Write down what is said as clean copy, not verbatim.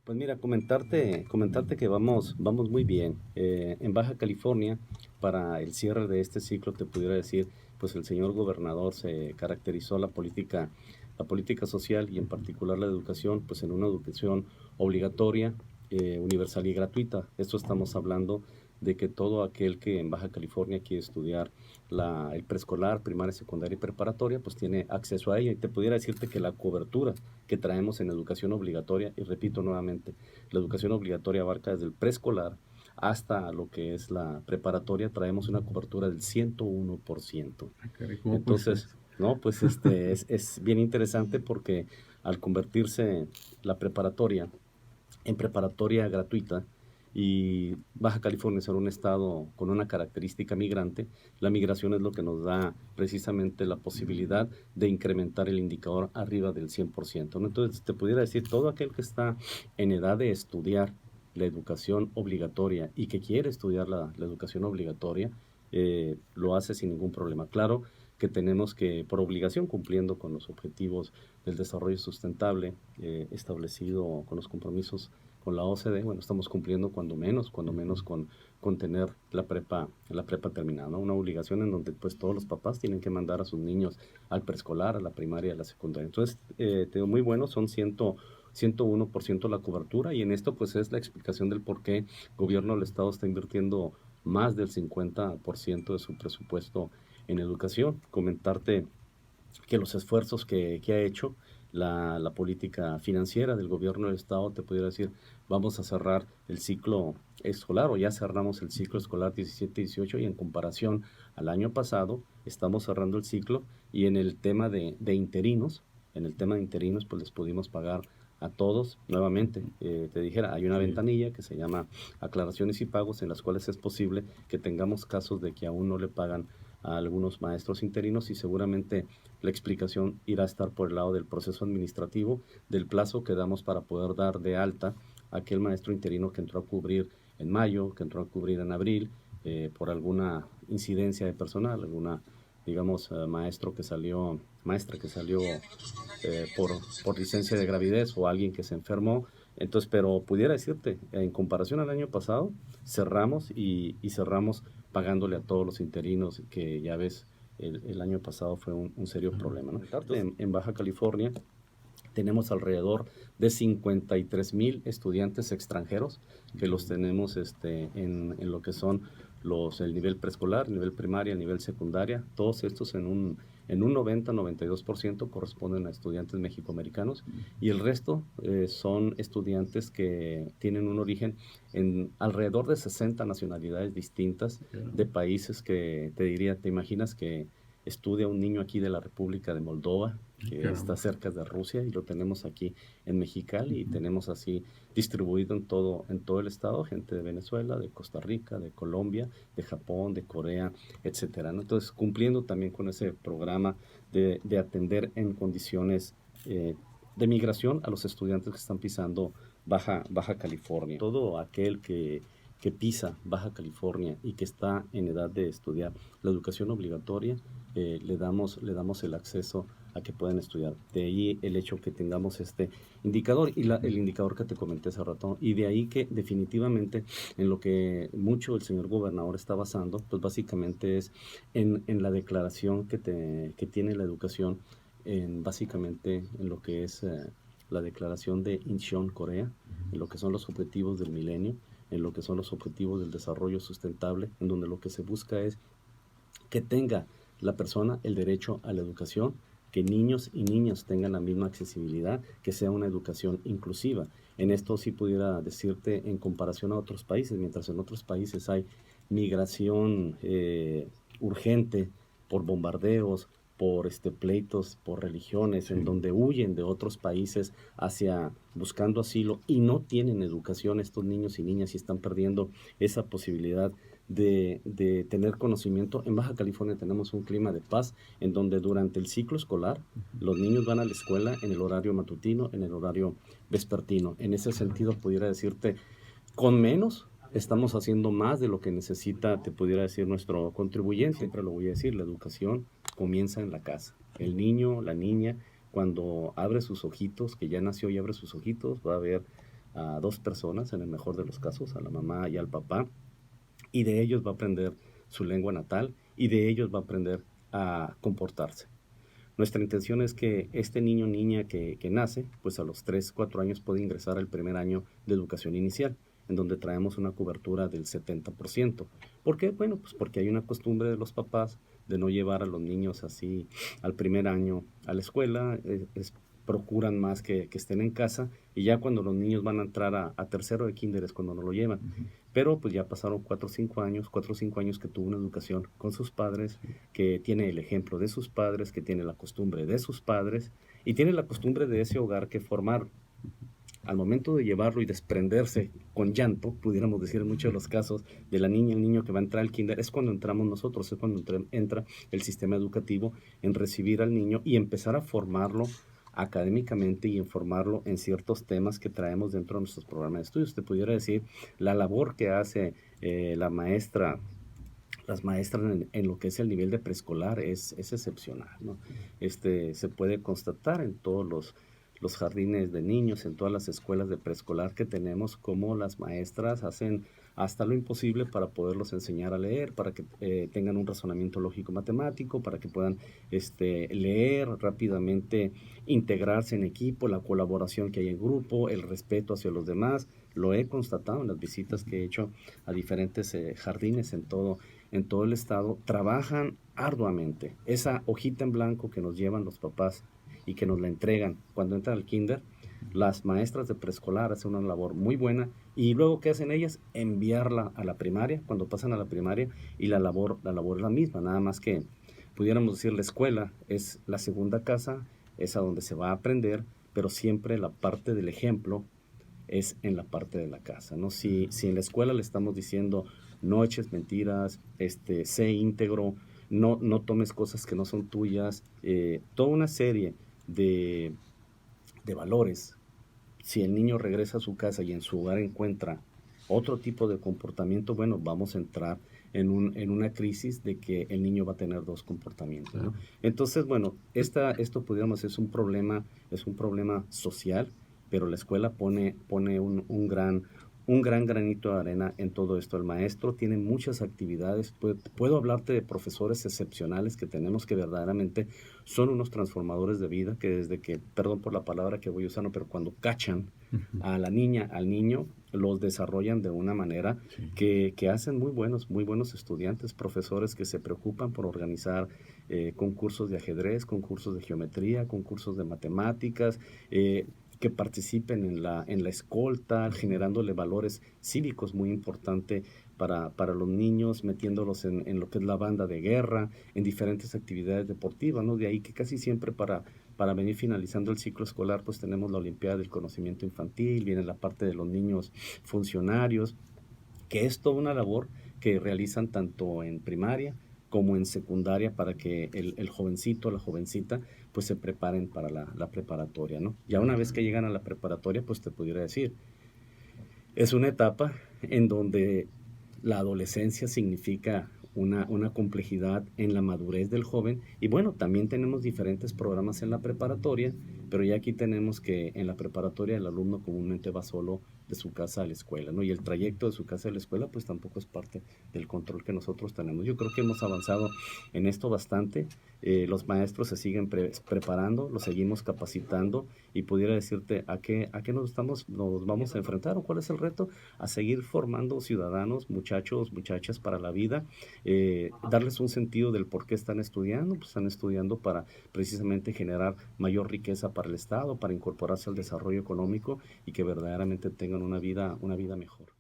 Pues mira, comentarte que vamos muy bien. En Baja California, para el cierre de este ciclo, te pudiera decir, pues el señor gobernador se caracterizó la política social y en particular la educación, pues en una educación obligatoria, universal y gratuita. Esto estamos hablando de que todo aquel que en Baja California quiere estudiar el preescolar, primaria, secundaria y preparatoria, pues tiene acceso a ella. Y te pudiera decirte que la cobertura que traemos en educación obligatoria, y repito nuevamente, la educación obligatoria abarca desde el preescolar hasta lo que es la preparatoria, traemos una cobertura del 101%. Ah, caray, ¿cómo puede ser Entonces, eso? no, pues es bien interesante porque al convertirse la preparatoria en preparatoria gratuita y Baja California ser un estado con una característica migrante, la migración es lo que nos da precisamente la posibilidad de incrementar el indicador arriba del 100%, ¿no? Entonces, te pudiera decir, todo aquel que está en edad de estudiar la educación obligatoria y que quiere estudiar la educación obligatoria, lo hace sin ningún problema. Claro que tenemos que, por obligación, cumpliendo con los objetivos del desarrollo sustentable establecido con los compromisos con la OCDE, bueno, estamos cumpliendo cuando menos con tener la prepa terminada, ¿no? Una obligación en donde pues todos los papás tienen que mandar a sus niños al preescolar, a la primaria, a la secundaria. Entonces, te digo, muy bueno, son 101% la cobertura y en esto pues es la explicación del por qué el gobierno del estado está invirtiendo más del 50% de su presupuesto en educación. Comentarte que los esfuerzos que ha hecho la política financiera del gobierno del estado, te pudiera decir, vamos a cerrar el ciclo escolar o ya cerramos el ciclo escolar 17-18 y en comparación al año pasado estamos cerrando el ciclo y en el tema de interinos, pues les pudimos pagar a todos nuevamente. Te dijera, hay una Sí, ventanilla que se llama aclaraciones y pagos en las cuales es posible que tengamos casos de que aún no le pagan a algunos maestros interinos y seguramente la explicación irá a estar por el lado del proceso administrativo, del plazo que damos para poder dar de alta a aquel maestro interino que entró a cubrir en mayo, que entró a cubrir en abril, por alguna incidencia de personal, alguna, digamos, maestra que salió por licencia de gravidez o alguien que se enfermó. Entonces, pero pudiera decirte, en comparación al año pasado, cerramos y cerramos pagándole a todos los interinos, que ya ves, el año pasado fue un serio ajá. problema, ¿no? En Baja California tenemos alrededor de 53,000 estudiantes extranjeros que los Increíble. tenemos en lo que son el nivel preescolar, el nivel primaria, el nivel secundaria. Todos estos en un 90-92% corresponden a estudiantes mexicoamericanos y el resto son estudiantes que tienen un origen en alrededor de 60 nacionalidades distintas Claro, de países que te diría, ¿te imaginas que estudia un niño aquí de la República de Moldova, que está caramba. cerca de Rusia y lo tenemos aquí en Mexicali y Ujú. tenemos así distribuido en todo el estado, gente de Venezuela, de Costa Rica, de Colombia, de Japón, de Corea, etcétera, ¿no? Entonces, cumpliendo también con ese programa de atender en condiciones de migración a los estudiantes que están pisando Baja California. Todo aquel que pisa Baja California y que está en edad de estudiar la educación obligatoria, le damos el acceso a que puedan estudiar. De ahí el hecho que tengamos este indicador y el indicador que te comenté hace rato. Y de ahí que definitivamente en lo que mucho el señor gobernador está basando, pues básicamente es en la declaración que tiene la educación, básicamente en lo que es la declaración de Incheon, Corea, en lo que son los objetivos del milenio, en lo que son los objetivos del desarrollo sustentable, en donde lo que se busca es que tenga la persona el derecho a la educación, que niños y niñas tengan la misma accesibilidad, que sea una educación inclusiva. En esto sí pudiera decirte en comparación a otros países, mientras en otros países hay migración urgente por bombardeos, por pleitos, por religiones, en Sí, donde huyen de otros países hacia buscando asilo y no tienen educación estos niños y niñas y están perdiendo esa posibilidad de tener conocimiento. En Baja California tenemos un clima de paz en donde durante el ciclo escolar los niños van a la escuela en el horario matutino, en el horario vespertino. En ese sentido, pudiera decirte, con menos estamos haciendo más de lo que necesita, te pudiera decir, nuestro contribuyente. Siempre lo voy a decir, la educación comienza en la casa. El niño, la niña, cuando abre sus ojitos, que ya nació y abre sus ojitos, va a ver a dos personas, en el mejor de los casos, a la mamá y al papá, y de ellos va a aprender su lengua natal y de ellos va a aprender a comportarse. Nuestra intención es que este niño o niña que nace, pues a los 3 4 años puede ingresar al primer año de educación inicial, en donde traemos una cobertura del 70%. ¿Por qué? Bueno, pues porque hay una costumbre de los papás de no llevar a los niños así al primer año a la escuela, procuran más que estén en casa, y ya cuando los niños van a entrar a tercero de kinder es cuando no lo llevan. Pero pues ya pasaron 4 o 5 años que tuvo una educación con sus padres, que tiene el ejemplo de sus padres, que tiene la costumbre de sus padres y tiene la costumbre de ese hogar que formar. Al momento de llevarlo y desprenderse con llanto, pudiéramos decir en muchos de los casos, de la niña, el niño que va a entrar al kinder, es cuando entramos nosotros, es cuando entra el sistema educativo en recibir al niño y empezar a formarlo académicamente y informarlo en ciertos temas que traemos dentro de nuestros programas de estudios. Te pudiera decir, la labor que hace la maestra, las maestras en lo que es el nivel de preescolar es excepcional, ¿no? Se puede constatar en todos los jardines de niños, en todas las escuelas de preescolar que tenemos, cómo las maestras hacen hasta lo imposible para poderlos enseñar a leer, para que tengan un razonamiento lógico matemático, para que puedan leer rápidamente, integrarse en equipo, la colaboración que hay en grupo, el respeto hacia los demás. Lo he constatado en las visitas que he hecho a diferentes jardines en todo el estado. Trabajan arduamente. Esa hojita en blanco que nos llevan los papás y que nos la entregan cuando entran al kinder, las maestras de preescolar hacen una labor muy buena, y luego ¿qué hacen ellas? Enviarla a la primaria, cuando pasan a la primaria, y la labor es la misma, nada más que pudiéramos decir la escuela es la segunda casa, es a donde se va a aprender, pero siempre la parte del ejemplo es en la parte de la casa, ¿no? Si en la escuela le estamos diciendo no eches mentiras, sé íntegro, no tomes cosas que no son tuyas, toda una serie de, de valores. Si el niño regresa a su casa y en su hogar encuentra otro tipo de comportamiento, bueno, vamos a entrar en una crisis de que el niño va a tener dos comportamientos, ¿no? Entonces, bueno, esto podríamos es un problema social, pero la escuela pone un gran granito de arena en todo esto. El maestro tiene muchas actividades. Puedo hablarte de profesores excepcionales que tenemos, que verdaderamente son unos transformadores de vida, que desde que, perdón por la palabra que voy usando, pero cuando cachan a la niña, al niño, los desarrollan de una manera que hacen muy buenos estudiantes, profesores que se preocupan por organizar concursos de ajedrez, concursos de geometría, concursos de matemáticas, que participen en la escolta, generándole valores cívicos muy importante para los niños, metiéndolos en lo que es la banda de guerra, en diferentes actividades deportivas, ¿no? De ahí que casi siempre para venir finalizando el ciclo escolar, pues tenemos la Olimpiada del Conocimiento Infantil, viene la parte de los niños funcionarios, que es toda una labor que realizan tanto en primaria como en secundaria, para que el jovencito o la jovencita pues se preparen para la preparatoria, ¿no? Ya una vez que llegan a la preparatoria, pues te pudiera decir, es una etapa en donde la adolescencia significa una complejidad en la madurez del joven, y bueno, también tenemos diferentes programas en la preparatoria, pero ya aquí tenemos que en la preparatoria el alumno comúnmente va solo de su casa a la escuela, ¿no? Y el trayecto de su casa a la escuela pues tampoco es parte del control que nosotros tenemos. Yo creo que hemos avanzado en esto bastante. Los maestros se siguen preparando, los seguimos capacitando, y pudiera decirte a qué nos vamos a enfrentar, o cuál es el reto: a seguir formando ciudadanos, muchachos, muchachas para la vida, darles un sentido del por qué están estudiando. Pues están estudiando para precisamente generar mayor riqueza para el Estado, para incorporarse al desarrollo económico y que verdaderamente tengan una vida mejor.